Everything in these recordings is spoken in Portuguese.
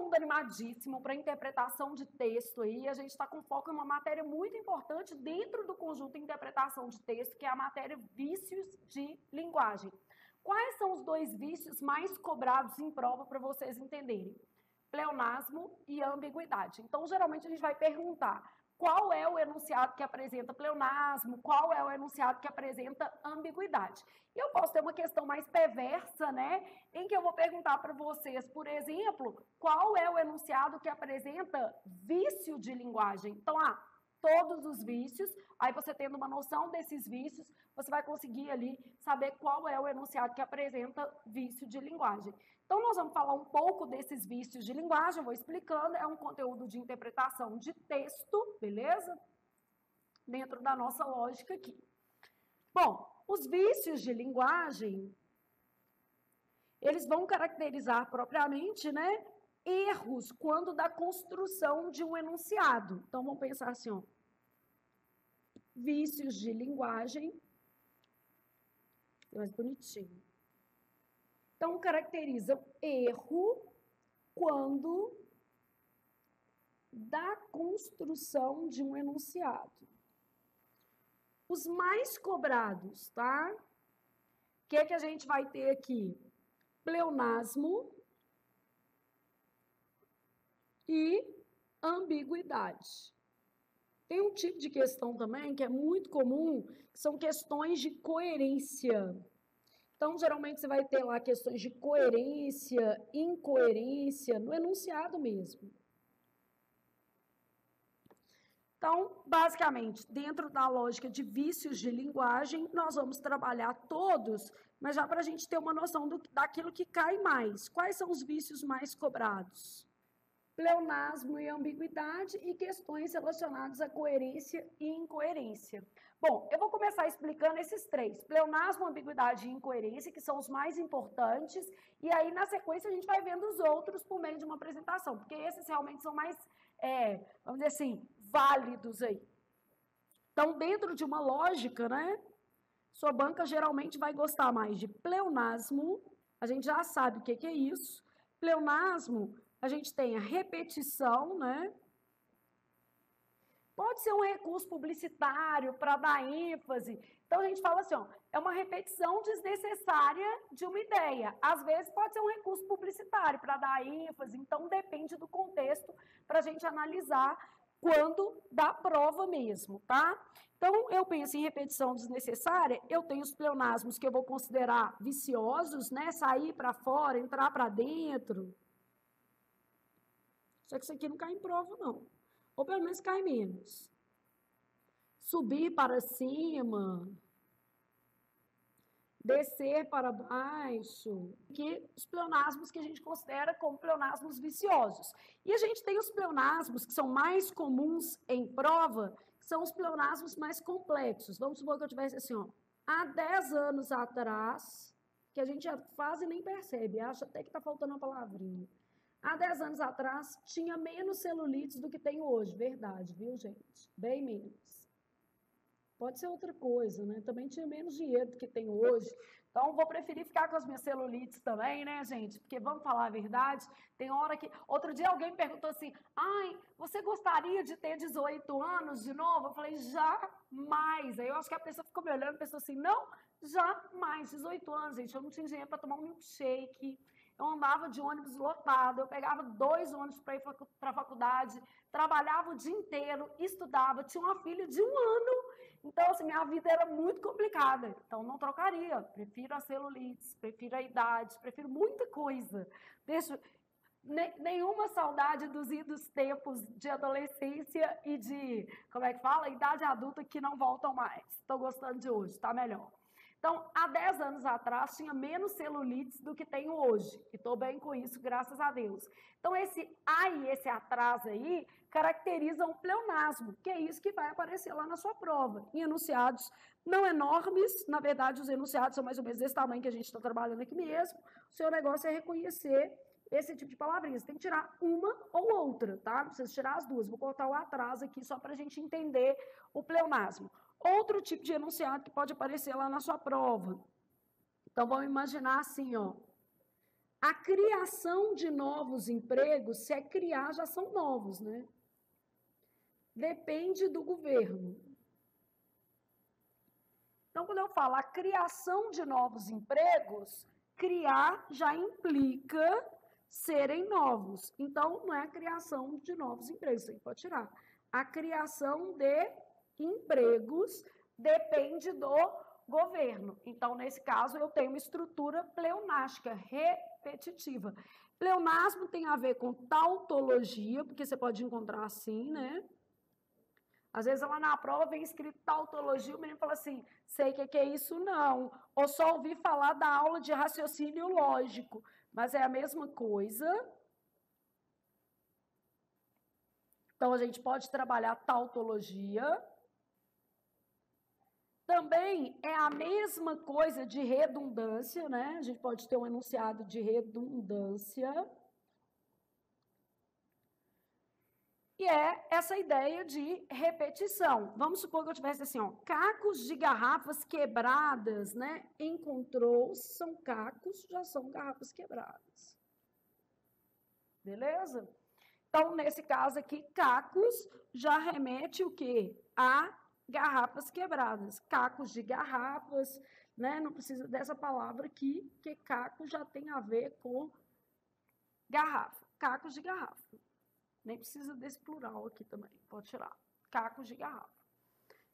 mundo animadíssimo para interpretação de texto aí. A gente está com foco em uma matéria muito importante dentro do conjunto de interpretação de texto, que é a matéria vícios de linguagem. Quais são os dois vícios mais cobrados em prova para vocês entenderem? Pleonasmo e ambiguidade. Então, geralmente, a gente vai perguntar qual é o enunciado que apresenta pleonasmo, qual é o enunciado que apresenta ambiguidade. E eu posso ter uma questão mais perversa, né, em que eu vou perguntar para vocês, por exemplo, qual é o enunciado que apresenta vício de linguagem. Então, todos os vícios, aí você tendo uma noção desses vícios, você vai conseguir ali saber qual é o enunciado que apresenta vício de linguagem. Então, nós vamos falar um pouco desses vícios de linguagem, eu vou explicando, é um conteúdo de interpretação de texto, beleza? Dentro da nossa lógica aqui. Bom, os vícios de linguagem, eles vão caracterizar propriamente, né, erros quando da construção de um enunciado. Então, vamos pensar assim, ó. Vícios de linguagem, mais bonitinho. Então, caracterizam erro quando da construção de um enunciado. Os mais cobrados, tá? O que a gente vai ter aqui? Pleonasmo e ambiguidade. Tem um tipo de questão também que é muito comum, que são questões de coerência. Então, geralmente, você vai ter lá questões de coerência, incoerência, no enunciado mesmo. Então, basicamente, dentro da lógica de vícios de linguagem, nós vamos trabalhar todos, mas já para a gente ter uma noção daquilo que cai mais. Quais são os vícios mais cobrados? Pleonasmo e ambiguidade e questões relacionadas à coerência e incoerência. Bom, eu vou começar explicando esses três, pleonasmo, ambiguidade e incoerência, que são os mais importantes, e aí na sequência a gente vai vendo os outros por meio de uma apresentação, porque esses realmente são mais, vamos dizer assim, válidos aí. Então, dentro de uma lógica, né, sua banca geralmente vai gostar mais de pleonasmo, a gente já sabe o que é isso, pleonasmo, a gente tem a repetição, né? Pode ser um recurso publicitário para dar ênfase. Então, a gente fala assim, ó, é uma repetição desnecessária de uma ideia. Às vezes, pode ser um recurso publicitário para dar ênfase. Então, depende do contexto para a gente analisar quando dá prova mesmo, tá? Então, eu penso em repetição desnecessária, eu tenho os pleonasmos que eu vou considerar viciosos, né? Sair para fora, entrar para dentro. Só que isso aqui não cai em prova, não. Ou pelo menos cai menos. Subir para cima. Descer para baixo. Que os pleonasmos que a gente considera como pleonasmos viciosos. E a gente tem os pleonasmos que são mais comuns em prova, que são os pleonasmos mais complexos. Vamos supor que eu tivesse assim, ó. Há 10 anos atrás, que a gente já faz e nem percebe, acha até que está faltando uma palavrinha. Há 10 anos atrás, tinha menos celulites do que tem hoje. Verdade, viu, gente? Bem menos. Pode ser outra coisa, né? Também tinha menos dinheiro do que tem hoje. Então, vou preferir ficar com as minhas celulites também, né, gente? Porque, vamos falar a verdade, tem hora que... Outro dia alguém me perguntou assim, ai, você gostaria de ter 18 anos de novo? Eu falei, jamais. Aí eu acho que a pessoa ficou me olhando e pensou assim, não, jamais. 18 anos, gente, eu não tinha dinheiro para tomar um milkshake. Eu andava de ônibus lotado, eu pegava 2 ônibus para ir para a faculdade, trabalhava o dia inteiro, estudava, tinha uma filha de 1 ano. Então, assim, minha vida era muito complicada. Então, não trocaria. Prefiro a celulites, prefiro a idade, prefiro muita coisa. Nenhuma saudade dos idos tempos de adolescência e de, como é que fala? Idade adulta que não voltam mais. Estou gostando de hoje, tá melhor. Então, há 10 anos atrás, tinha menos celulites do que tenho hoje. E estou bem com isso, graças a Deus. Então, esse aí, esse atraso aí, caracteriza um pleonasmo, que é isso que vai aparecer lá na sua prova. Em enunciados não enormes, na verdade, os enunciados são mais ou menos desse tamanho que a gente está trabalhando aqui mesmo. O seu negócio é reconhecer esse tipo de palavrinha. Você tem que tirar uma ou outra, tá? Não precisa tirar as duas. Vou cortar o atraso aqui só para a gente entender o pleonasmo. Outro tipo de enunciado que pode aparecer lá na sua prova. Então, vamos imaginar assim, ó. A criação de novos empregos, se é criar, já são novos, né? Depende do governo. Então, quando eu falo a criação de novos empregos, criar já implica serem novos. Então, não é a criação de novos empregos, você pode tirar. A criação de empregos depende do governo. Então, nesse caso, eu tenho uma estrutura pleonástica, repetitiva. Pleonasmo tem a ver com tautologia, porque você pode encontrar assim, né? Às vezes, lá na prova vem escrito tautologia, o menino fala assim, sei o que é isso, não. Ou só ouvi falar da aula de raciocínio lógico, mas é a mesma coisa. Então, a gente pode trabalhar tautologia. Também é a mesma coisa de redundância, né? A gente pode ter um enunciado de redundância. E é essa ideia de repetição. Vamos supor que eu tivesse assim, ó, cacos de garrafas quebradas, né? Encontrou, são cacos, já são garrafas quebradas. Beleza? Então, nesse caso aqui, cacos já remete o quê? A garrafas quebradas. Cacos de garrafas, né? Não precisa dessa palavra aqui, porque caco já tem a ver com garrafa. Cacos de garrafa. Nem precisa desse plural aqui também, pode tirar. Cacos de garrafa.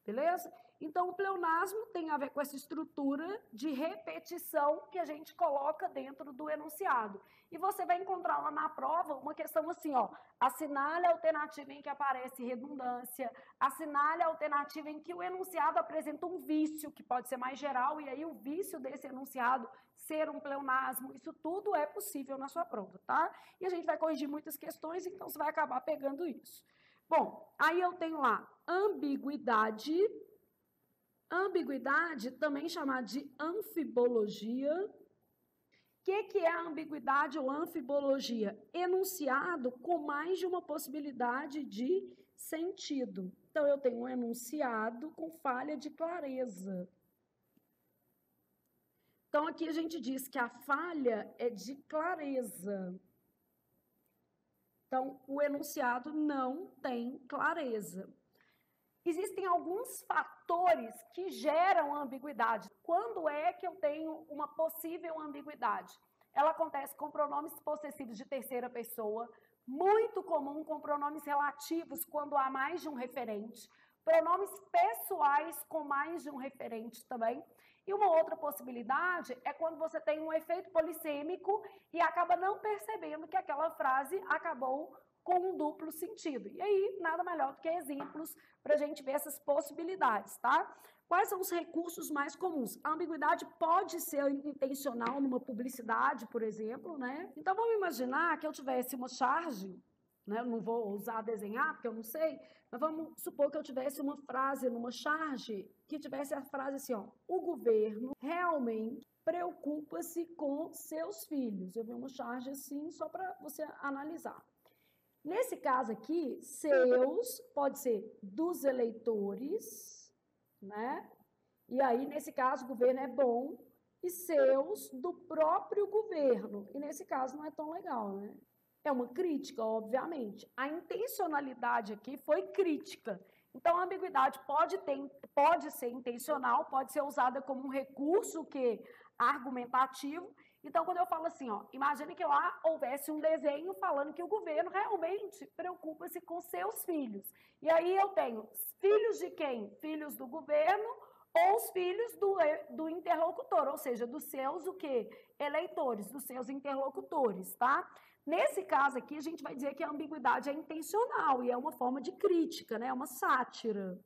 Beleza? Então, o pleonasmo tem a ver com essa estrutura de repetição que a gente coloca dentro do enunciado. E você vai encontrar lá na prova uma questão assim, ó, assinale a alternativa em que aparece redundância, assinale a alternativa em que o enunciado apresenta um vício, que pode ser mais geral, e aí o vício desse enunciado ser um pleonasmo, isso tudo é possível na sua prova, tá? E a gente vai corrigir muitas questões, então você vai acabar pegando isso. Bom, aí eu tenho lá ambiguidade. Ambiguidade, também chamada de anfibologia. O que é a ambiguidade ou anfibologia? Enunciado com mais de uma possibilidade de sentido. Então, eu tenho um enunciado com falha de clareza. Então, aqui a gente diz que a falha é de clareza. Então, o enunciado não tem clareza. Existem alguns fatores que geram ambiguidade. Quando é que eu tenho uma possível ambiguidade? Ela acontece com pronomes possessivos de terceira pessoa, muito comum com pronomes relativos quando há mais de um referente, pronomes pessoais com mais de um referente também. E uma outra possibilidade é quando você tem um efeito polissêmico e acaba não percebendo que aquela frase acabou com um duplo sentido. E aí, nada melhor do que exemplos para a gente ver essas possibilidades, tá? Quais são os recursos mais comuns? A ambiguidade pode ser intencional numa publicidade, por exemplo, né? Então, vamos imaginar que eu tivesse uma charge, né? Eu não vou usar desenhar, porque eu não sei, mas vamos supor que eu tivesse uma frase numa charge que tivesse a frase assim, ó, o governo realmente preocupa-se com seus filhos. Eu vi uma charge assim, só para você analisar. Nesse caso aqui, seus pode ser dos eleitores, né? E aí, nesse caso, o governo é bom, e seus do próprio governo. E nesse caso não é tão legal, né? É uma crítica, obviamente. A intencionalidade aqui foi crítica. Então, a ambiguidade pode ser intencional, pode ser usada como um recurso argumentativo. Então, quando eu falo assim, ó, imagine que lá houvesse um desenho falando que o governo realmente preocupa-se com seus filhos. E aí eu tenho filhos de quem? Filhos do governo ou os filhos do interlocutor, ou seja, dos seus o quê? Eleitores, dos seus interlocutores, tá? Nesse caso aqui, a gente vai dizer que a ambiguidade é intencional e é uma forma de crítica, né? É uma sátira.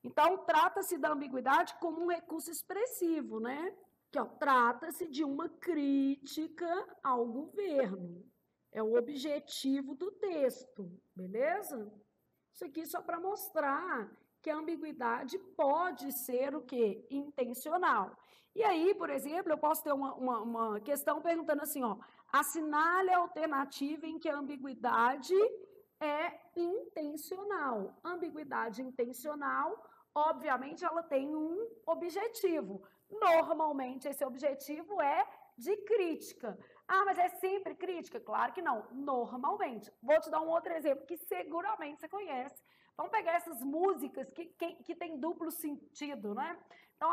Então, trata-se da ambiguidade como um recurso expressivo, né? Que, ó, trata-se de uma crítica ao governo. É o objetivo do texto, beleza? Isso aqui só para mostrar que a ambiguidade pode ser o quê? Intencional. E aí, por exemplo, eu posso ter uma questão perguntando assim, ó, assinale a alternativa em que a ambiguidade é intencional. Ambiguidade intencional, obviamente, ela tem um objetivo. Normalmente, esse objetivo é de crítica. Ah, mas é sempre crítica? Claro que não, normalmente. Vou te dar um outro exemplo que seguramente você conhece. Vamos pegar essas músicas que tem duplo sentido, né? Então,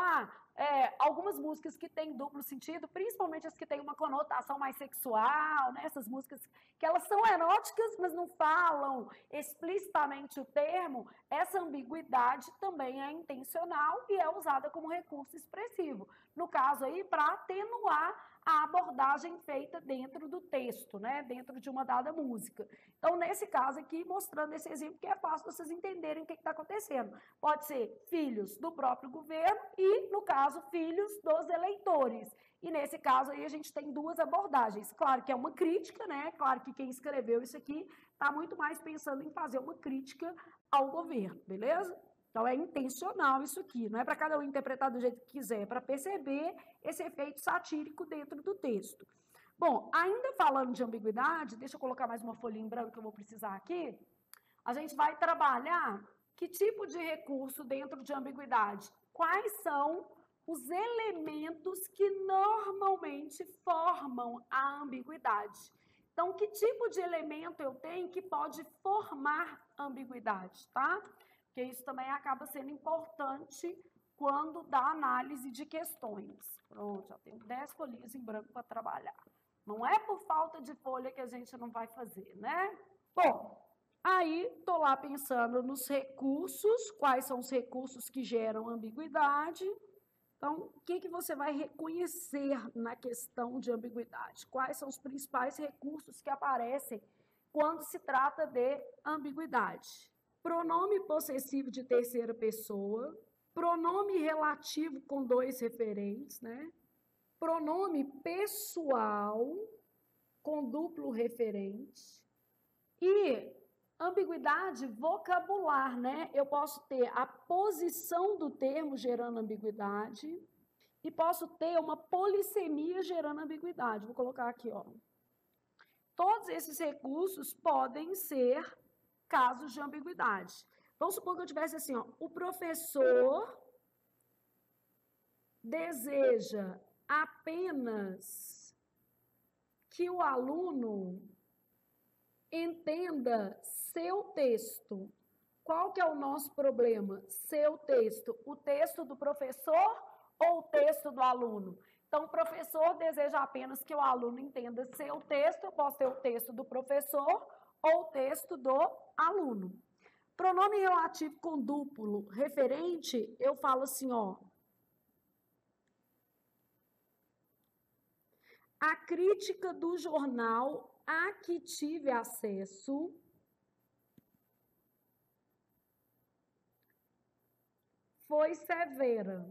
algumas músicas que têm duplo sentido, principalmente as que têm uma conotação mais sexual, né? Essas músicas que elas são eróticas, mas não falam explicitamente o termo, essa ambiguidade também é intencional e é usada como recurso expressivo. No caso aí, para atenuar a abordagem feita dentro do texto, né? Dentro de uma dada música. Então, nesse caso aqui, mostrando esse exemplo que é fácil vocês entenderem o que está acontecendo. Pode ser filhos do próprio governo e, no caso, filhos dos eleitores. E nesse caso aí a gente tem duas abordagens. Claro que é uma crítica, né? Claro que quem escreveu isso aqui está muito mais pensando em fazer uma crítica ao governo, beleza? Então, é intencional isso aqui, não é para cada um interpretar do jeito que quiser, é para perceber esse efeito satírico dentro do texto. Bom, ainda falando de ambiguidade, deixa eu colocar mais uma folhinha em branco que eu vou precisar aqui. A gente vai trabalhar que tipo de recurso dentro de ambiguidade? Quais são os elementos que normalmente formam a ambiguidade? Então, que tipo de elemento eu tenho que pode formar ambiguidade, tá? Porque isso também acaba sendo importante quando dá análise de questões. Pronto, já tenho 10 folhinhas em branco para trabalhar. Não é por falta de folha que a gente não vai fazer, né? Bom, aí estou lá pensando nos recursos, quais são os recursos que geram ambiguidade. Então, o que você vai reconhecer na questão de ambiguidade? Quais são os principais recursos que aparecem quando se trata de ambiguidade? Pronome possessivo de terceira pessoa, pronome relativo com dois referentes, né? Pronome pessoal com duplo referente e ambiguidade vocabular, né? Eu posso ter a posição do termo gerando ambiguidade e posso ter uma polissemia gerando ambiguidade. Vou colocar aqui, ó. Todos esses recursos podem ser casos de ambiguidade. Vamos supor que eu tivesse assim, ó, o professor deseja apenas que o aluno entenda seu texto. Qual que é o nosso problema? Seu texto. O texto do professor ou o texto do aluno? Então, o professor deseja apenas que o aluno entenda seu texto, eu posso ter o texto do professor ou o texto do aluno. Pronome relativo com duplo referente, eu falo assim, ó. A crítica do jornal a que tive acesso foi severa.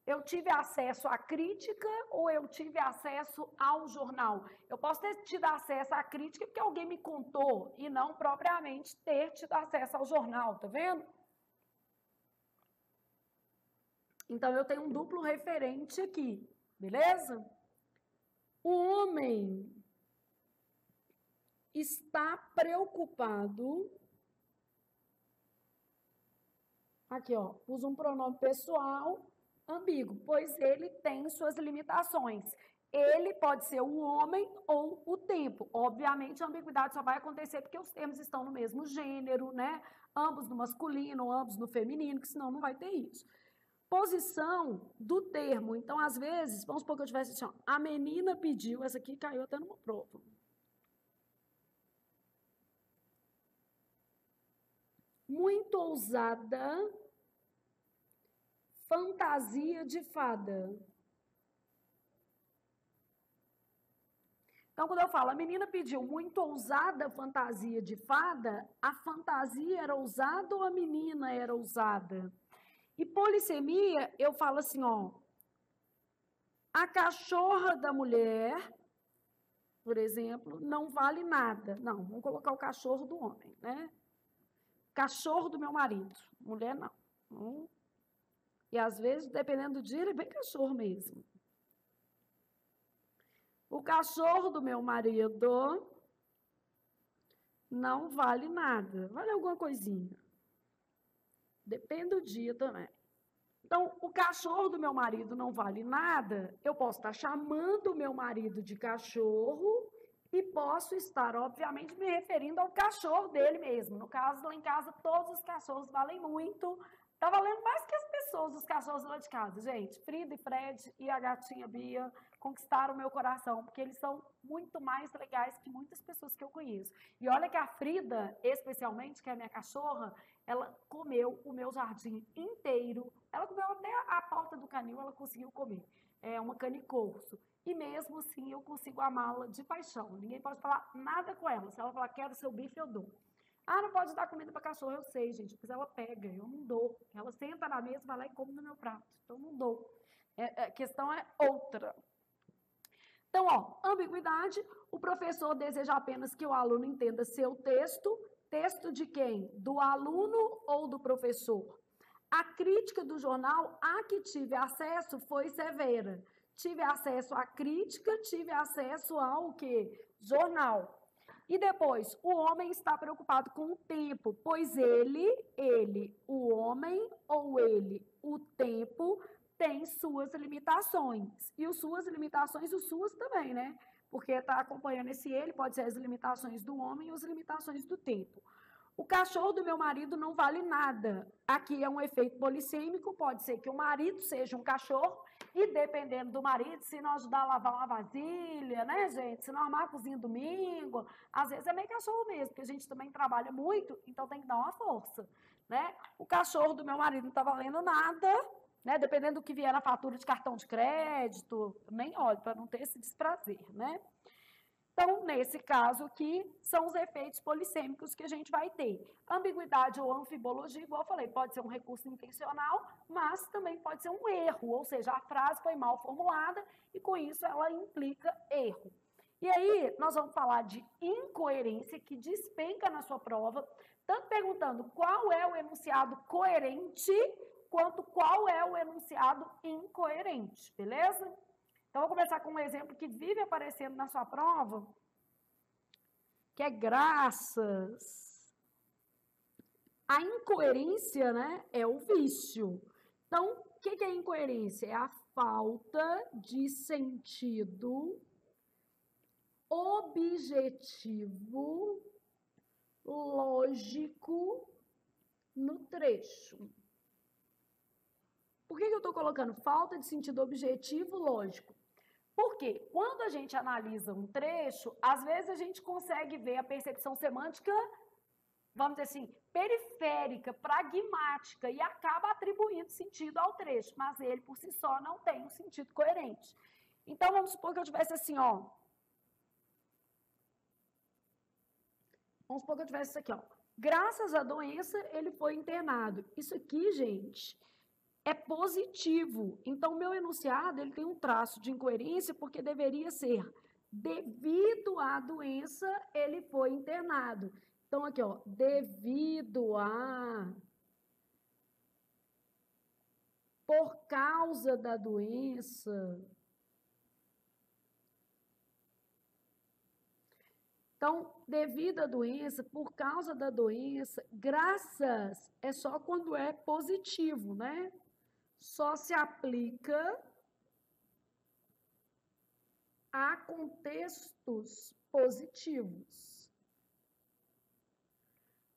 Eu tive acesso à crítica ou eu tive acesso ao jornal? Eu posso ter tido acesso à crítica porque alguém me contou e não propriamente ter tido acesso ao jornal, tá vendo? Então, eu tenho um duplo referente aqui, beleza? O homem está preocupado. Aqui, ó, usa um pronome pessoal ambíguo, pois ele tem suas limitações. Ele pode ser o homem ou o tempo. Obviamente, a ambiguidade só vai acontecer porque os termos estão no mesmo gênero, né? Ambos no masculino, ambos no feminino, que senão não vai ter isso. Posição do termo. Então, às vezes, vamos supor que eu tivesse assim, ó, a menina pediu, essa aqui caiu até numa prova. Muito ousada, fantasia de fada. Então, quando eu falo, a menina pediu muito ousada fantasia de fada, a fantasia era ousada ou a menina era ousada? E polissemia, eu falo assim, ó, a cachorra da mulher, por exemplo, não vale nada. Não, vamos colocar o cachorro do homem, né? Cachorro do meu marido, mulher não. E às vezes, dependendo do dia, ele é bem cachorro mesmo. O cachorro do meu marido não vale nada. Vale alguma coisinha. Depende do dia também. Então, o cachorro do meu marido não vale nada, eu posso estar chamando o meu marido de cachorro e posso estar, obviamente, me referindo ao cachorro dele mesmo. No caso, lá em casa, todos os cachorros valem muito. Tá valendo mais que as pessoas, os cachorros lá de casa, gente. Frida e Fred e a gatinha Bia conquistaram o meu coração, porque eles são muito mais legais que muitas pessoas que eu conheço. E olha que a Frida, especialmente, que é a minha cachorra, ela comeu o meu jardim inteiro. Ela comeu até a porta do canil, ela conseguiu comer. É uma canicorso. E mesmo assim eu consigo amá-la de paixão. Ninguém pode falar nada com ela. Se ela falar, quero seu bife, eu dou. Ah, não pode dar comida para cachorro, eu sei, gente, mas ela pega, eu não dou. Ela senta na mesa, vai lá e come no meu prato. Então, não dou. A questão é outra. Então, ó, ambiguidade, o professor deseja apenas que o aluno entenda seu texto. Texto de quem? Do aluno ou do professor? A crítica do jornal a que tive acesso foi severa. Tive acesso à crítica, tive acesso ao quê? Jornal. E depois, o homem está preocupado com o tempo, pois o homem ou ele, o tempo, tem suas limitações. E as suas limitações, os suas também, né? Porque está acompanhando esse ele, pode ser as limitações do homem e as limitações do tempo. O cachorro do meu marido não vale nada. Aqui é um efeito polissêmico, pode ser que o marido seja um cachorro, e dependendo do marido, se não ajudar a lavar uma vasilha, né, gente? Se não armar a cozinha domingo, às vezes é meio cachorro mesmo, porque a gente também trabalha muito, então tem que dar uma força, né? O cachorro do meu marido não está valendo nada, né? Dependendo do que vier na fatura de cartão de crédito, nem olho, para não ter esse desprazer, né? Então, nesse caso aqui, são os efeitos polissêmicos que a gente vai ter. Ambiguidade ou anfibologia, igual eu falei, pode ser um recurso intencional, mas também pode ser um erro, ou seja, a frase foi mal formulada e com isso ela implica erro. E aí, nós vamos falar de incoerência, que despenca na sua prova, tanto perguntando qual é o enunciado coerente, quanto qual é o enunciado incoerente, beleza? Então, vou começar com um exemplo que vive aparecendo na sua prova, que é graças. A incoerência, né, é o vício. Então, o que é incoerência? É a falta de sentido objetivo, lógico no trecho. Por que eu estou colocando falta de sentido objetivo, lógico? Porque quando a gente analisa um trecho, às vezes a gente consegue ver a percepção semântica, vamos dizer assim, periférica, pragmática, e acaba atribuindo sentido ao trecho, mas ele por si só não tem um sentido coerente. Então, vamos supor que eu tivesse assim, ó. Vamos supor que eu tivesse isso aqui, ó. Graças à doença, ele foi internado. Isso aqui, gente, é positivo. Então, meu enunciado ele tem um traço de incoerência porque deveria ser devido à doença, ele foi internado. Então, aqui, ó, devido a, por causa da doença. Então, devido à doença, por causa da doença, graças é só quando é positivo, né? Só se aplica a contextos positivos.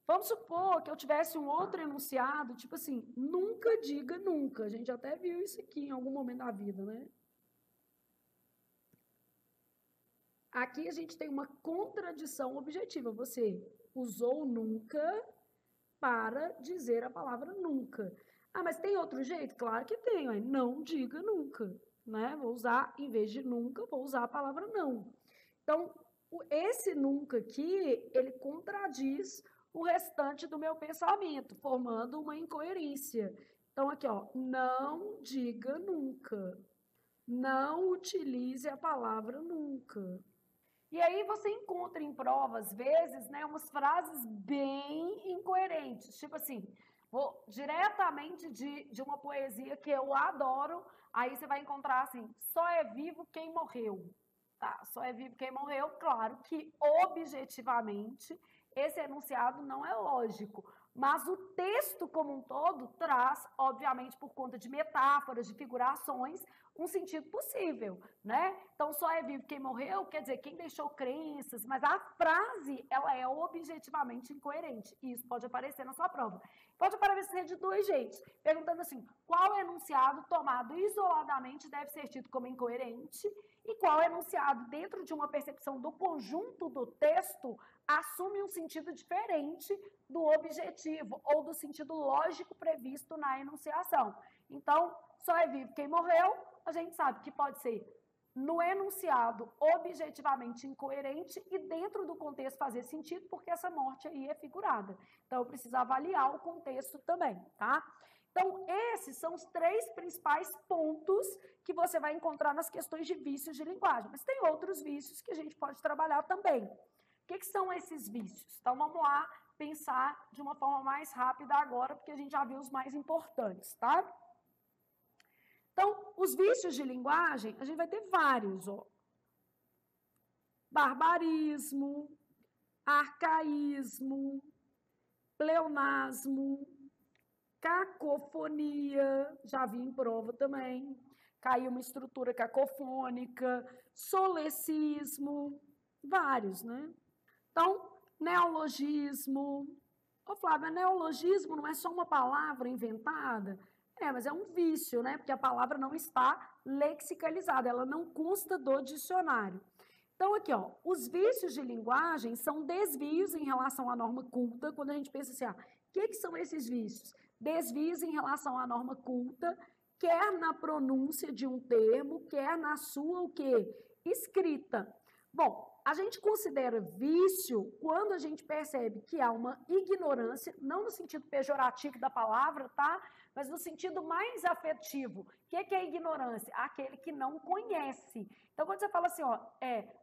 Vamos supor que eu tivesse um outro enunciado, tipo assim, nunca diga nunca. A gente até viu isso aqui em algum momento da vida, né? Aqui a gente tem uma contradição objetiva. Você usou nunca para dizer a palavra nunca. Ah, mas tem outro jeito? Claro que tem. Ué. Não diga nunca. Né? Vou usar, em vez de nunca, vou usar a palavra não. Então, esse nunca aqui, ele contradiz o restante do meu pensamento, formando uma incoerência. Então, aqui, ó, não diga nunca. Não utilize a palavra nunca. E aí você encontra em prova, às vezes, né, umas frases bem incoerentes. Tipo assim, vou diretamente de uma poesia que eu adoro, aí você vai encontrar assim, só é vivo quem morreu. Tá, só é vivo quem morreu. Claro que, objetivamente, esse enunciado não é lógico. Mas o texto como um todo traz, obviamente, por conta de metáforas, de figurações, um sentido possível, né? Então, só é vivo quem morreu, quer dizer, quem deixou crenças, mas a frase, ela é objetivamente incoerente, e isso pode aparecer na sua prova. Pode aparecer de dois jeitos, perguntando assim, qual enunciado tomado isoladamente deve ser tido como incoerente, e qual enunciado, dentro de uma percepção do conjunto do texto, assume um sentido diferente do objetivo ou do sentido lógico previsto na enunciação. Então, só é vivo quem morreu, a gente sabe que pode ser no enunciado objetivamente incoerente e dentro do contexto fazer sentido, porque essa morte aí é figurada. Então, eu preciso avaliar o contexto também, tá? Então, esses são os 3 principais pontos que você vai encontrar nas questões de vícios de linguagem. Mas tem outros vícios que a gente pode trabalhar também. O que são esses vícios? Então, vamos lá pensar de uma forma mais rápida agora, porque a gente já viu os mais importantes, tá? Então, os vícios de linguagem, a gente vai ter vários, ó. Barbarismo, arcaísmo, pleonasmo, cacofonia, já vi em prova também, caiu uma estrutura cacofônica, solecismo, vários, né? Então, neologismo. Ô, Flávia, neologismo não é só uma palavra inventada? Mas é um vício, né? Porque a palavra não está lexicalizada, ela não consta do dicionário. Então, aqui, ó, os vícios de linguagem são desvios em relação à norma culta, quando a gente pensa assim, o que são esses vícios? Desvios em relação à norma culta, quer na pronúncia de um termo, quer na sua, o quê? Escrita. Bom, a gente considera vício quando a gente percebe que há uma ignorância, não no sentido pejorativo da palavra, tá? Mas no sentido mais afetivo. O que é ignorância? Aquele que não conhece. Então, quando você fala assim, ó,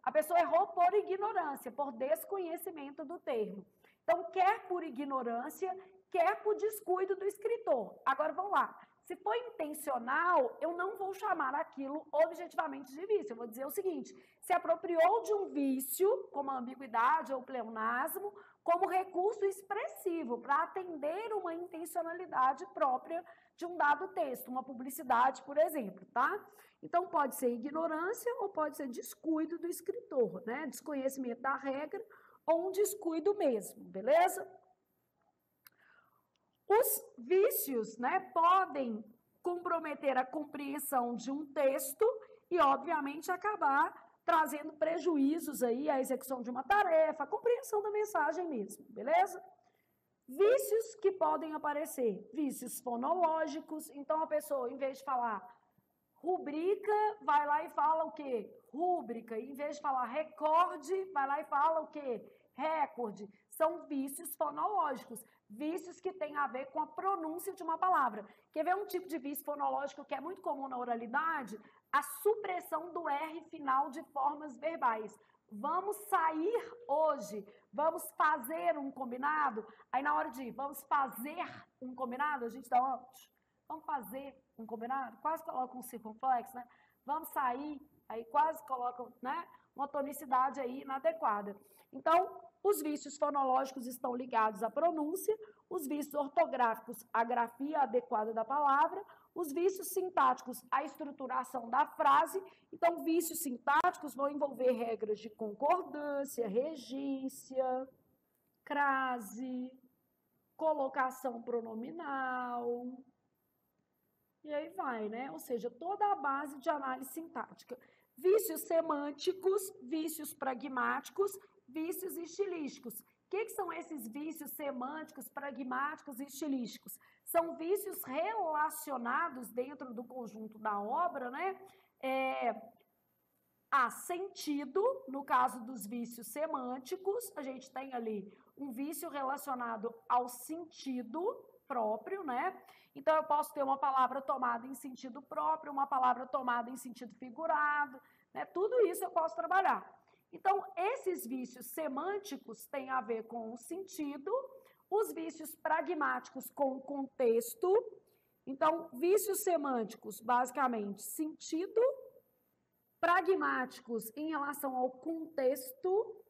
a pessoa errou por ignorância, por desconhecimento do termo. Então, quer por ignorância, quer por descuido do escritor. Agora, vamos lá. Se for intencional, eu não vou chamar aquilo objetivamente de vício. Eu vou dizer o seguinte, se apropriou de um vício, como a ambiguidade ou pleonasmo, como recurso expressivo para atender uma intencionalidade própria de um dado texto, uma publicidade, por exemplo, tá? Então, pode ser ignorância ou pode ser descuido do escritor, né? Desconhecimento da regra ou um descuido mesmo, beleza? Os vícios, né, podem comprometer a compreensão de um texto e, obviamente, acabar trazendo prejuízos aí à execução de uma tarefa, a compreensão da mensagem mesmo, beleza? Vícios que podem aparecer, vícios fonológicos, então a pessoa, em vez de falar rubrica, vai lá e fala o quê? Rúbrica, e em vez de falar recorde, vai lá e fala o quê? Recorde. São vícios fonológicos, vícios que têm a ver com a pronúncia de uma palavra. Quer ver um tipo de vício fonológico que é muito comum na oralidade? A supressão do R final de formas verbais. Vamos sair hoje, vamos fazer um combinado. Aí na hora de vamos fazer um combinado, a gente dá uma... Vamos fazer um combinado? Quase coloca um circunflexo, né? Vamos sair, aí quase coloca, né, uma tonicidade aí inadequada. Então, os vícios fonológicos estão ligados à pronúncia, os vícios ortográficos à grafia adequada da palavra, os vícios sintáticos à estruturação da frase. Então, vícios sintáticos vão envolver regras de concordância, regência, crase, colocação pronominal. E aí vai, né? Ou seja, toda a base de análise sintática. Vícios semânticos, vícios pragmáticos, vícios estilísticos. O que são esses vícios semânticos, pragmáticos e estilísticos? São vícios relacionados dentro do conjunto da obra, né? A sentido, no caso dos vícios semânticos, a gente tem ali um vício relacionado ao sentido próprio, né? Então, eu posso ter uma palavra tomada em sentido próprio, uma palavra tomada em sentido figurado, né? Tudo isso eu posso trabalhar. Então, esses vícios semânticos têm a ver com o sentido, os vícios pragmáticos com o contexto. Então, vícios semânticos, basicamente, sentido, pragmáticos em relação ao contexto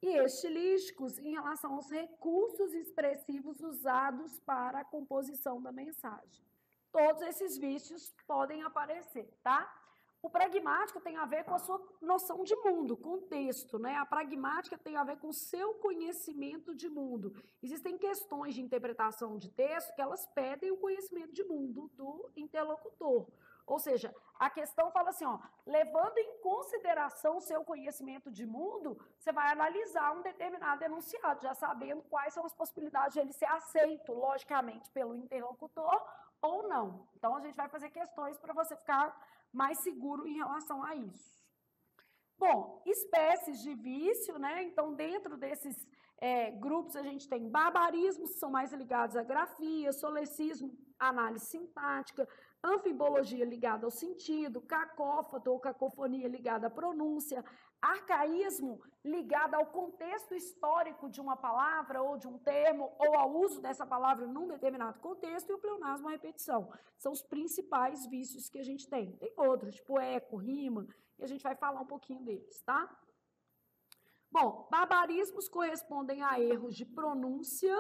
e estilísticos em relação aos recursos expressivos usados para a composição da mensagem. Todos esses vícios podem aparecer, tá? O pragmático tem a ver com a sua noção de mundo, contexto, né? A pragmática tem a ver com o seu conhecimento de mundo. Existem questões de interpretação de texto que elas pedem o conhecimento de mundo do interlocutor. Ou seja, a questão fala assim, ó, levando em consideração o seu conhecimento de mundo, você vai analisar um determinado enunciado, já sabendo quais são as possibilidades de ele ser aceito, logicamente, pelo interlocutor ou não. Então, a gente vai fazer questões para você ficar mais seguro em relação a isso. Bom, espécies de vício, né? Então, dentro desses grupos, a gente tem barbarismos, que são mais ligados à grafia, solecismo, análise sintática, anfibologia ligada ao sentido, cacófato ou cacofonia ligada à pronúncia, arcaísmo ligado ao contexto histórico de uma palavra ou de um termo, ou ao uso dessa palavra num determinado contexto, e o pleonasmo à repetição. São os principais vícios que a gente tem. Tem outros, tipo eco, rima, e a gente vai falar um pouquinho deles, tá? Bom, barbarismos correspondem a erros de pronúncia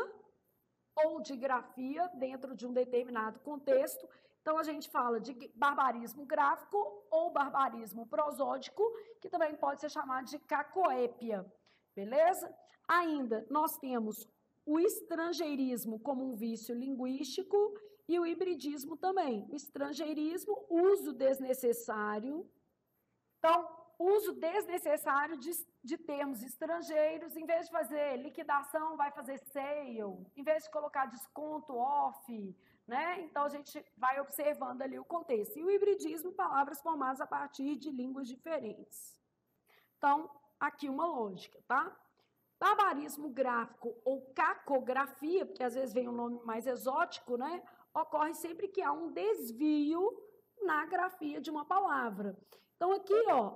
ou de grafia dentro de um determinado contexto. Então, a gente fala de barbarismo gráfico ou barbarismo prosódico, que também pode ser chamado de cacoépia, beleza? Ainda, nós temos o estrangeirismo como um vício linguístico e o hibridismo também. O estrangeirismo, uso desnecessário. Então, uso desnecessário de termos estrangeiros, em vez de fazer liquidação, vai fazer sale, em vez de colocar desconto, off, né? Então, a gente vai observando ali o contexto. E o hibridismo, palavras formadas a partir de línguas diferentes. Então, aqui uma lógica, tá? Barbarismo gráfico ou cacografia, porque às vezes vem um nome mais exótico, né? Ocorre sempre que há um desvio na grafia de uma palavra. Então, aqui, ó,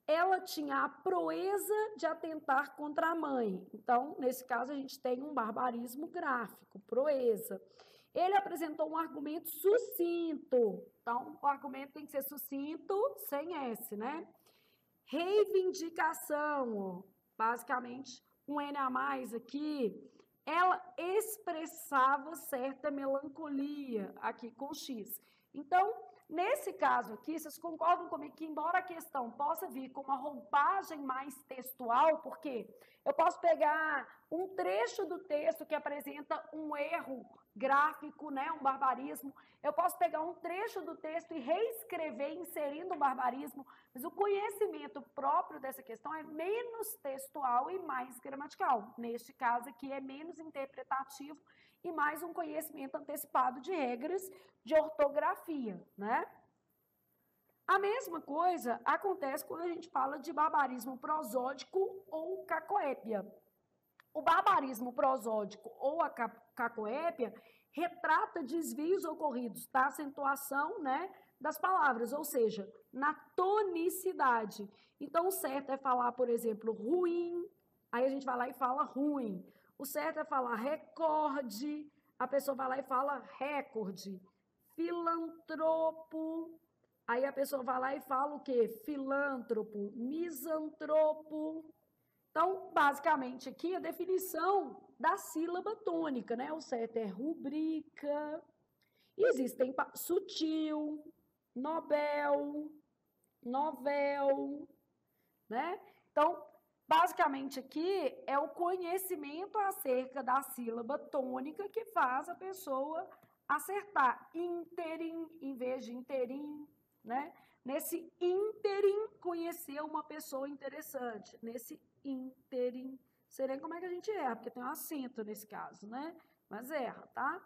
ela tinha a proeza de atentar contra a mãe. Então, nesse caso, a gente tem um barbarismo gráfico, proeza. Ele apresentou um argumento sucinto. Então, o argumento tem que ser sucinto, sem S, né? Reivindicação, ó, basicamente, um N a mais aqui, ela expressava certa melancolia, aqui com X. Então, nesse caso aqui, vocês concordam comigo que, embora a questão possa vir com uma roupagem mais textual, porque eu posso pegar um trecho do texto que apresenta um erro gráfico, né, um barbarismo, eu posso pegar um trecho do texto e reescrever, inserindo um barbarismo, mas o conhecimento próprio dessa questão é menos textual e mais gramatical. Neste caso aqui, é menos interpretativo e mais um conhecimento antecipado de regras de ortografia, né? A mesma coisa acontece quando a gente fala de barbarismo prosódico ou cacoépia. O barbarismo prosódico ou a cacoépia retrata desvios ocorridos da acentuação, né, das palavras, ou seja, na tonicidade. Então, o certo é falar, por exemplo, ruim, aí a gente vai lá e fala ruim. O certo é falar recorde, a pessoa vai lá e fala recorde. Filantropo, aí a pessoa vai lá e fala o quê? Filântropo. Misantropo. Então, basicamente, aqui a definição da sílaba tônica, né? O certo é rubrica. Existem sutil, nobel, novel, né? Então, basicamente aqui é o conhecimento acerca da sílaba tônica que faz a pessoa acertar ínterim em vez de interim, né? Nesse ínterim, conhecer uma pessoa interessante. Nesse ínterim, será como é que a gente erra, porque tem um acento nesse caso, né? Mas erra, tá?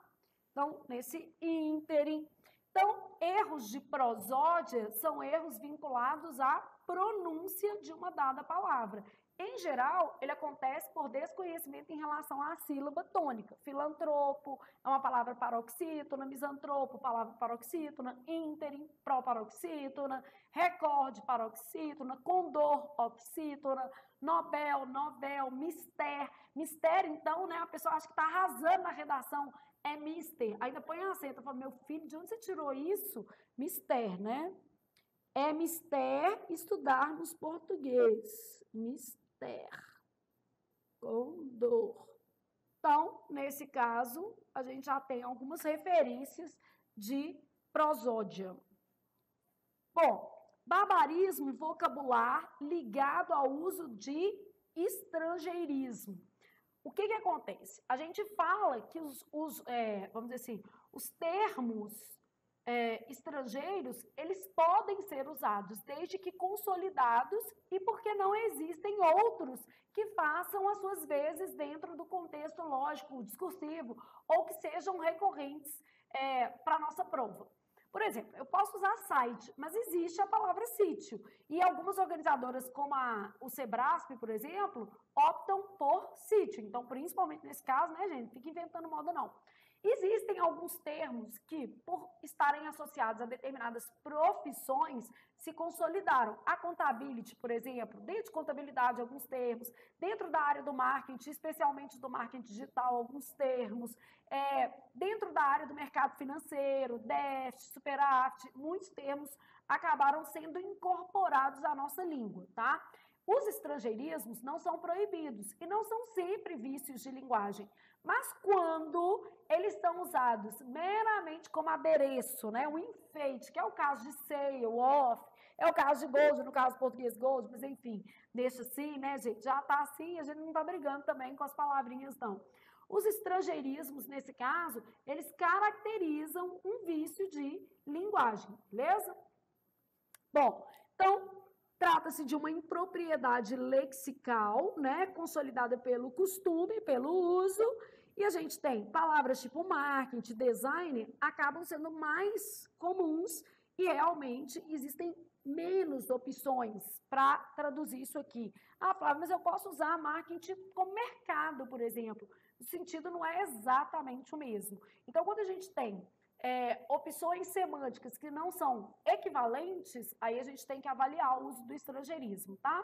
Então, nesse ínterim. Então, erros de prosódia são erros vinculados à pronúncia de uma dada palavra. Em geral, ele acontece por desconhecimento em relação à sílaba tônica. Filantropo é uma palavra paroxítona, misantropo, palavra paroxítona, ínterim, proparoxítona, recorde, paroxítona, condor, oxítona, nobel, novel, mister. Mister, então, né, a pessoa acha que está arrasando na redação, é mister. Ainda põe um acento, fala, meu filho, de onde você tirou isso? Mister, né? É mister estudarmos português. Mister. condor. Então, nesse caso, a gente já tem algumas referências de prosódia. Bom, barbarismo vocabular ligado ao uso de estrangeirismo. O que acontece? A gente fala que vamos dizer assim, os termos estrangeiros, eles podem ser usados desde que consolidados e porque não existem outros que façam as suas vezes dentro do contexto lógico, discursivo, ou que sejam recorrentes para a nossa prova. Por exemplo, eu posso usar site, mas existe a palavra sítio. E algumas organizadoras, como o Sebrasp, por exemplo, optam por sítio. Então, principalmente nesse caso, né, gente, fica inventando moda não. Existem alguns termos que, por estarem associados a determinadas profissões, se consolidaram. A contability, por exemplo, dentro de contabilidade, alguns termos, dentro da área do marketing, especialmente do marketing digital, alguns termos, dentro da área do mercado financeiro, déficit, superávit, muitos termos acabaram sendo incorporados à nossa língua, tá? Os estrangeirismos não são proibidos e não são sempre vícios de linguagem, mas quando eles são usados meramente como adereço, né, um enfeite, que é o caso de say, off, é o caso de gold, no caso português gold, mas enfim, deixa assim, né, gente, já tá assim, a gente não tá brigando também com as palavrinhas, não. Os estrangeirismos, nesse caso, eles caracterizam um vício de linguagem, beleza? Bom, então, trata-se de uma impropriedade lexical, né, consolidada pelo costume, pelo uso, e a gente tem palavras tipo marketing, design, acabam sendo mais comuns e realmente existem menos opções para traduzir isso aqui. Ah, Flávia, mas eu posso usar marketing como mercado, por exemplo. O sentido não é exatamente o mesmo. Então, quando a gente tem opções semânticas que não são equivalentes, aí a gente tem que avaliar o uso do estrangeirismo, tá?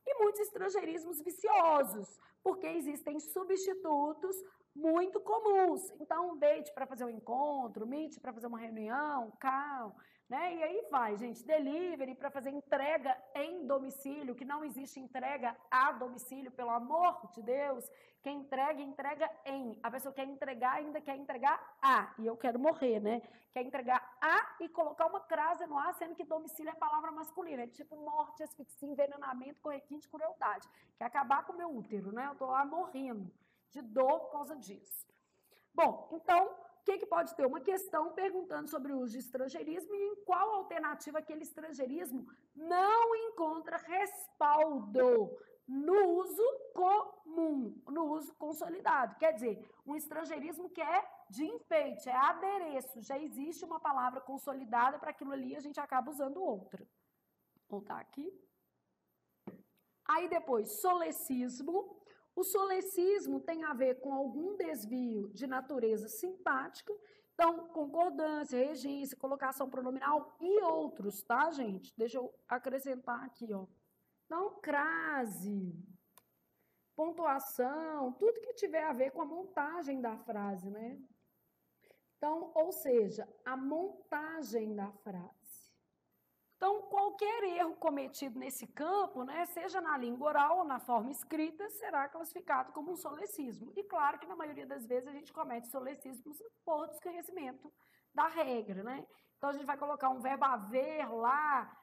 E muitos estrangeirismos viciosos, porque existem substitutos muito comuns. Então, date para fazer um encontro, meet para fazer uma reunião, call, né? E aí vai, gente, delivery para fazer entrega em domicílio, que não existe entrega a domicílio, pelo amor de Deus. Quem entrega, entrega em. A pessoa quer entregar, ainda quer entregar a. E eu quero morrer, né? Quer entregar a e colocar uma crase no a, sendo que domicílio é palavra masculina. É tipo morte, asfixia, envenenamento com requinte de crueldade. Quer acabar com o meu útero, né? Eu tô lá morrendo de dor por causa disso. Bom, então, o que pode ter? Uma questão perguntando sobre o uso de estrangeirismo e em qual alternativa aquele estrangeirismo não encontra respaldo no uso comum, no uso consolidado. Quer dizer, um estrangeirismo que é de enfeite, é adereço, já existe uma palavra consolidada para aquilo ali, a gente acaba usando outra. Vou voltar aqui. Aí depois, solecismo. O solecismo tem a ver com algum desvio de natureza simpática, então, concordância, regência, colocação pronominal e outros, tá, gente? Deixa eu acrescentar aqui, ó. Então, crase, pontuação, tudo que tiver a ver com a montagem da frase, né? Então, ou seja, a montagem da frase. Então, qualquer erro cometido nesse campo, né, seja na língua oral ou na forma escrita, será classificado como um solecismo. E claro que na maioria das vezes a gente comete solecismos por desconhecimento da regra, né? Então, a gente vai colocar um verbo haver lá,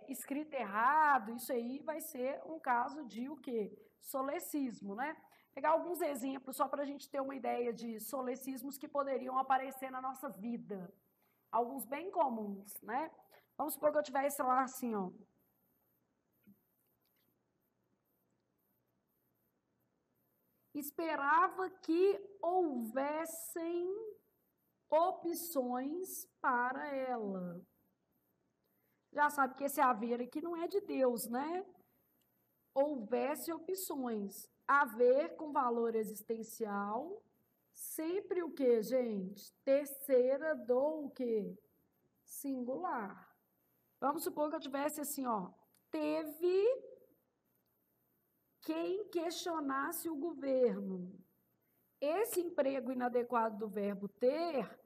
escrito errado, isso aí vai ser um caso de o quê? Solecismo, né? Pegar alguns exemplos só para a gente ter uma ideia de solecismos que poderiam aparecer na nossa vida. Alguns bem comuns, né? Vamos supor que eu tivesse lá assim, ó. Esperava que houvessem opções para ela. Já sabe que esse haver aqui não é de Deus, né? Houvesse opções. Haver com valor existencial, sempre o que, gente? Terceira do o quê? Singular. Vamos supor que eu tivesse assim, ó. Teve quem questionasse o governo. Esse emprego inadequado do verbo ter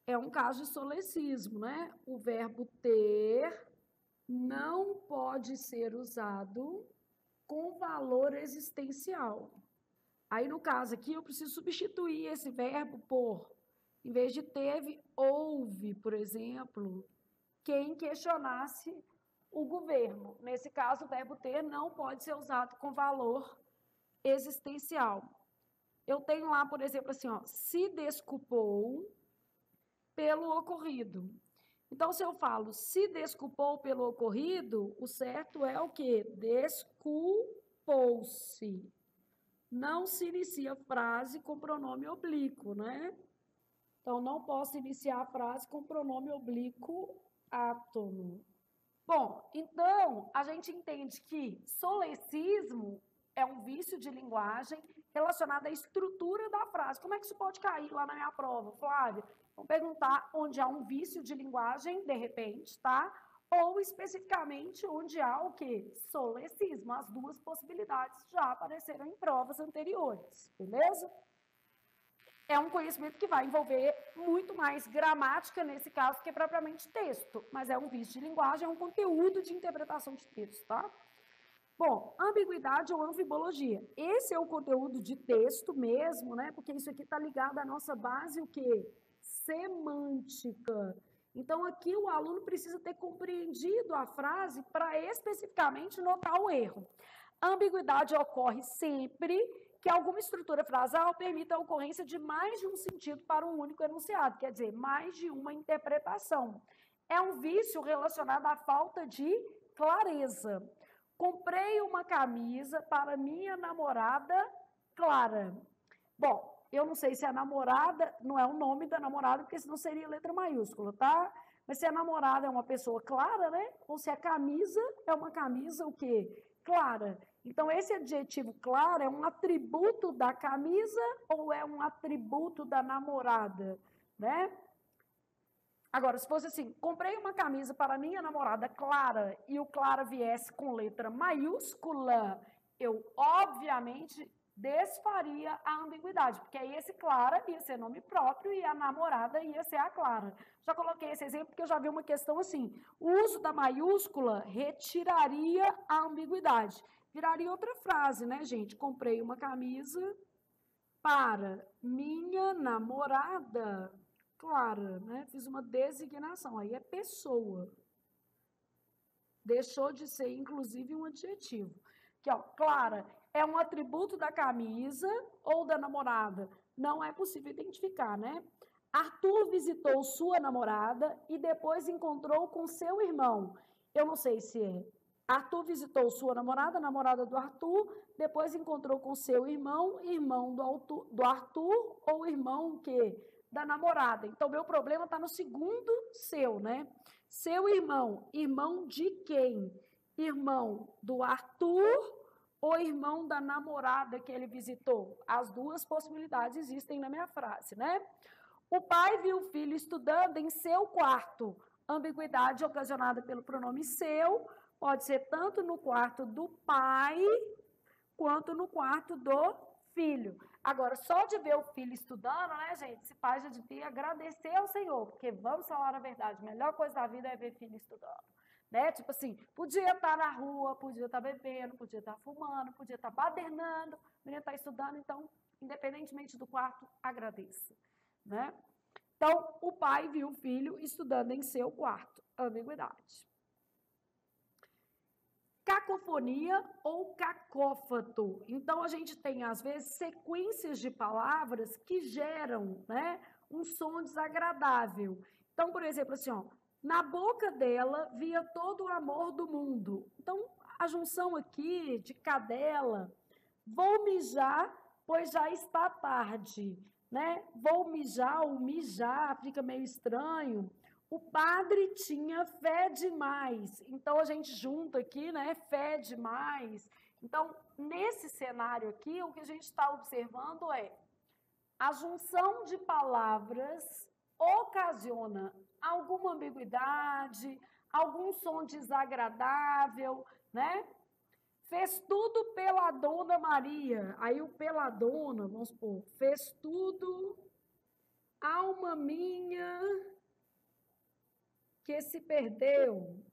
é um caso de solecismo, né? O verbo ter não pode ser usado com valor existencial. Aí, no caso aqui, eu preciso substituir esse verbo por, em vez de teve, houve, por exemplo, quem questionasse o governo. Nesse caso, o verbo ter não pode ser usado com valor existencial. Eu tenho lá, por exemplo, assim, ó, se desculpou pelo ocorrido. Então, se eu falo se desculpou pelo ocorrido, o certo é o quê? Desculpou-se. Não se inicia frase com pronome oblíquo, né? Então, não posso iniciar a frase com pronome oblíquo átono. Bom, então, a gente entende que solecismo é um vício de linguagem relacionado à estrutura da frase. Como é que isso pode cair lá na minha prova, Flávia? Vamos perguntar onde há um vício de linguagem, de repente, tá? Ou especificamente onde há o quê? Solecismo. As duas possibilidades já apareceram em provas anteriores, beleza? É um conhecimento que vai envolver muito mais gramática, nesse caso, que propriamente texto. Mas é um vício de linguagem, é um conteúdo de interpretação de texto, tá? Bom, ambiguidade ou anfibologia. Esse é o conteúdo de texto mesmo, né? Porque isso aqui está ligado à nossa base, o quê? Semântica. Então, aqui o aluno precisa ter compreendido a frase para especificamente notar o erro. A ambiguidade ocorre sempre que alguma estrutura frasal permita a ocorrência de mais de um sentido para um único enunciado, quer dizer, mais de uma interpretação. É um vício relacionado à falta de clareza. Comprei uma camisa para minha namorada Clara. Bom, eu não sei se a namorada, não é o nome da namorada, porque senão seria letra maiúscula, tá? Mas se a namorada é uma pessoa clara, né? Ou se a camisa é uma camisa o quê? Clara. Então, esse adjetivo clara é um atributo da camisa ou é um atributo da namorada, né? Agora, se fosse assim, comprei uma camisa para minha namorada Clara e o Clara viesse com letra maiúscula, eu, obviamente, desfaria a ambiguidade, porque aí esse Clara ia ser nome próprio e a namorada ia ser a Clara. Já coloquei esse exemplo porque eu já vi uma questão assim, o uso da maiúscula retiraria a ambiguidade. Viraria outra frase, né, gente? Comprei uma camisa para minha namorada Clara, né? Fiz uma designação, aí é pessoa. Deixou de ser, inclusive, um adjetivo. Aqui, ó, Clara é um atributo da camisa ou da namorada? Não é possível identificar, né? Arthur visitou sua namorada e depois encontrou com seu irmão. Eu não sei se é Arthur visitou sua namorada, namorada do Arthur, depois encontrou com seu irmão, irmão do Arthur, ou irmão o quê? Da namorada. Então, meu problema está no segundo seu, né? Seu irmão, irmão de quem? Irmão do Arthur ou irmão da namorada que ele visitou? As duas possibilidades existem na minha frase, né? O pai viu o filho estudando em seu quarto. Ambiguidade ocasionada pelo pronome seu, pode ser tanto no quarto do pai, quanto no quarto do filho. Agora, só de ver o filho estudando, né, gente, esse pai já devia agradecer ao Senhor, porque vamos falar a verdade, a melhor coisa da vida é ver filho estudando. Né? Tipo assim, podia estar na rua, podia estar bebendo, podia estar fumando, podia estar badernando, o menino está estudando, então, independentemente do quarto, agradeça. Né? Então, o pai viu o filho estudando em seu quarto. Ambiguidade. Cacofonia ou cacófato. Então, a gente tem, às vezes, sequências de palavras que geram, né, um som desagradável. Então, por exemplo, assim, ó, na boca dela via todo o amor do mundo. Então, a junção aqui de cadela, vou mijar, pois já está tarde, né? Vou mijar ou mijar, fica meio estranho. O padre tinha fé demais. Então, a gente junta aqui, né? Fé demais. Então, nesse cenário aqui, o que a gente está observando é a junção de palavras ocasiona alguma ambiguidade, algum som desagradável, né? Fez tudo pela Dona Maria. Aí o pela Dona, vamos supor, fez tudo, alma minha que se perdeu.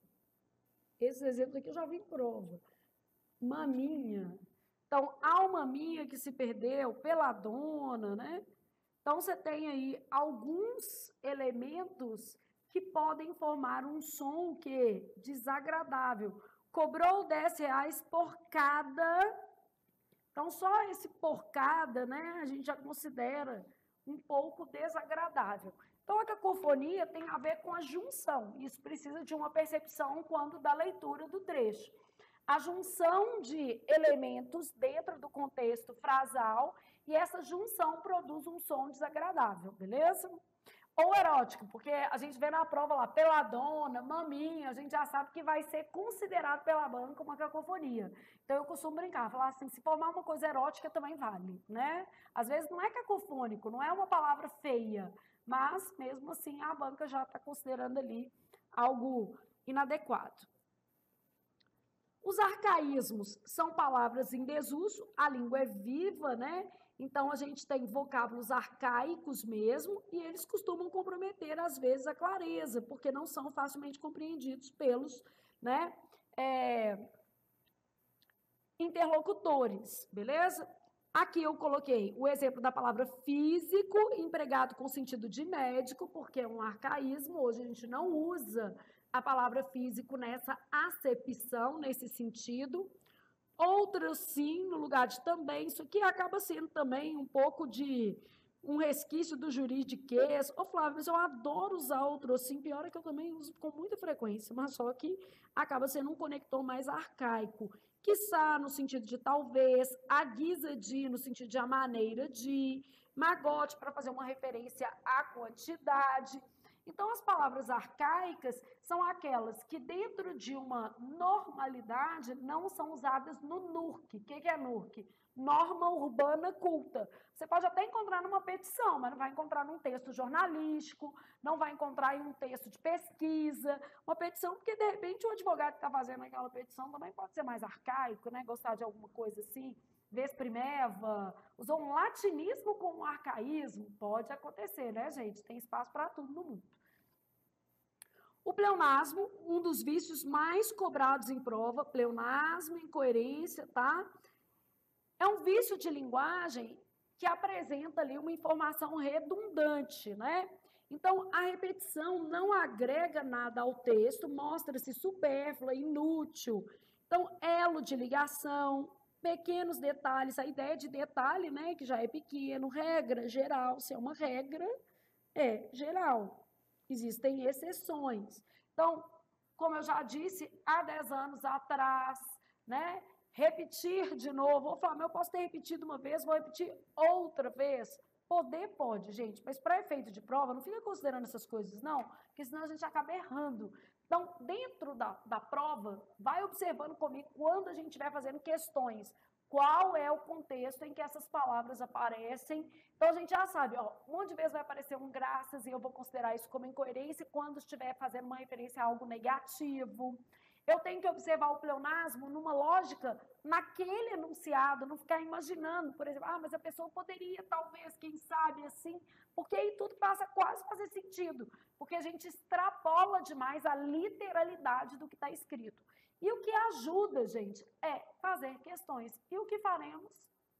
Esses exemplos aqui eu já vi em prova. maminha. Então, há uma maminha que se perdeu pela dona, né? Então, você tem aí alguns elementos que podem formar um som que desagradável. Cobrou R$10 por cada. Então, só esse por cada, né, a gente já considera um pouco desagradável. Então, a cacofonia tem a ver com a junção. Isso precisa de uma percepção quando da leitura do trecho. A junção de elementos dentro do contexto frasal e essa junção produz um som desagradável, beleza? Ou erótico, porque a gente vê na prova lá, peladona, maminha, a gente já sabe que vai ser considerado pela banca uma cacofonia. Então, eu costumo brincar, falar assim, se formar uma coisa erótica também vale, né? Às vezes não é cacofônico, não é uma palavra feia, mas, mesmo assim, a banca já está considerando ali algo inadequado. Os arcaísmos são palavras em desuso, a língua é viva, né? Então, a gente tem vocábulos arcaicos mesmo, e eles costumam comprometer, às vezes, a clareza, porque não são facilmente compreendidos pelos, né, interlocutores, beleza? Aqui eu coloquei o exemplo da palavra físico, empregado com sentido de médico, porque é um arcaísmo, hoje a gente não usa a palavra físico nessa acepção, nesse sentido. Outras, sim, no lugar de também, isso aqui acaba sendo também um pouco de um resquício do juridiquês. Ô, Flávio, mas eu adoro usar outro assim, pior é que eu também uso com muita frequência, mas só que acaba sendo um conector mais arcaico. Quiçá, no sentido de talvez, a guisa de, no sentido de a maneira de, magote, para fazer uma referência à quantidade. Então, as palavras arcaicas são aquelas que, dentro de uma normalidade, não são usadas no NURC. O que é NURC? Norma Urbana Culta. Você pode até encontrar numa petição, mas não vai encontrar num texto jornalístico, não vai encontrar em um texto de pesquisa. Uma petição, porque, de repente, o advogado que está fazendo aquela petição também pode ser mais arcaico, né? Gostar de alguma coisa assim. Vespremeva, usou um latinismo com um arcaísmo, pode acontecer, né, gente? Tem espaço para tudo no mundo. O pleonasmo, um dos vícios mais cobrados em prova, pleonasmo, incoerência, tá? É um vício de linguagem que apresenta ali uma informação redundante, né? Então, a repetição não agrega nada ao texto, mostra-se supérflua, inútil. Então, elo de ligação, pequenos detalhes, a ideia de detalhe, né, que já é pequeno, regra geral, se é uma regra, é geral. Existem exceções. Então, como eu já disse, há 10 anos atrás, né, repetir de novo, vou falar, mas eu posso ter repetido uma vez, vou repetir outra vez. Poder pode, gente, mas para efeito de prova, não fica considerando essas coisas, não, porque senão a gente acaba errando. Então, dentro da prova, vai observando comigo quando a gente estiver fazendo questões. Qual é o contexto em que essas palavras aparecem? Então, a gente já sabe, ó, um monte de vezes vai aparecer um graças e eu vou considerar isso como incoerência quando estiver fazendo uma referência a algo negativo. Eu tenho que observar o pleonasmo numa lógica naquele enunciado, não ficar imaginando, por exemplo, mas a pessoa poderia, talvez, quem sabe, assim, porque aí tudo passa quase a fazer sentido, porque a gente extrapola demais a literalidade do que está escrito. E o que ajuda, gente, é fazer questões. E o que faremos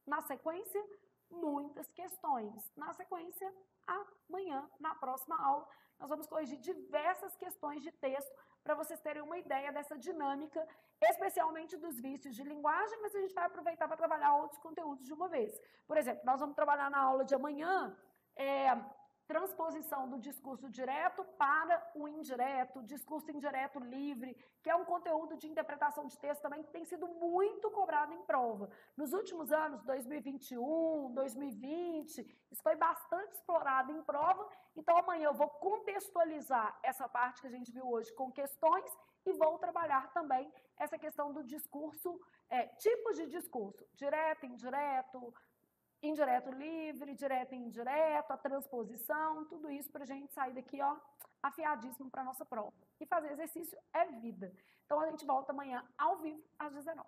na sequência? Muitas questões. Na sequência, amanhã, na próxima aula, nós vamos corrigir diversas questões de texto para vocês terem uma ideia dessa dinâmica, especialmente dos vícios de linguagem, mas a gente vai aproveitar para trabalhar outros conteúdos de uma vez. Por exemplo, nós vamos trabalhar na aula de amanhã transposição do discurso direto para o indireto, discurso indireto livre, que é um conteúdo de interpretação de texto também que tem sido muito cobrado em prova. Nos últimos anos, 2021, 2020, isso foi bastante explorado em prova, então amanhã eu vou contextualizar essa parte que a gente viu hoje com questões e vou trabalhar também essa questão do discurso, tipos de discurso, direto, indireto livre, direto e indireto, a transposição, tudo isso para a gente sair daqui, ó, afiadíssimo para a nossa prova. E fazer exercício é vida. Então, a gente volta amanhã ao vivo, às 19h.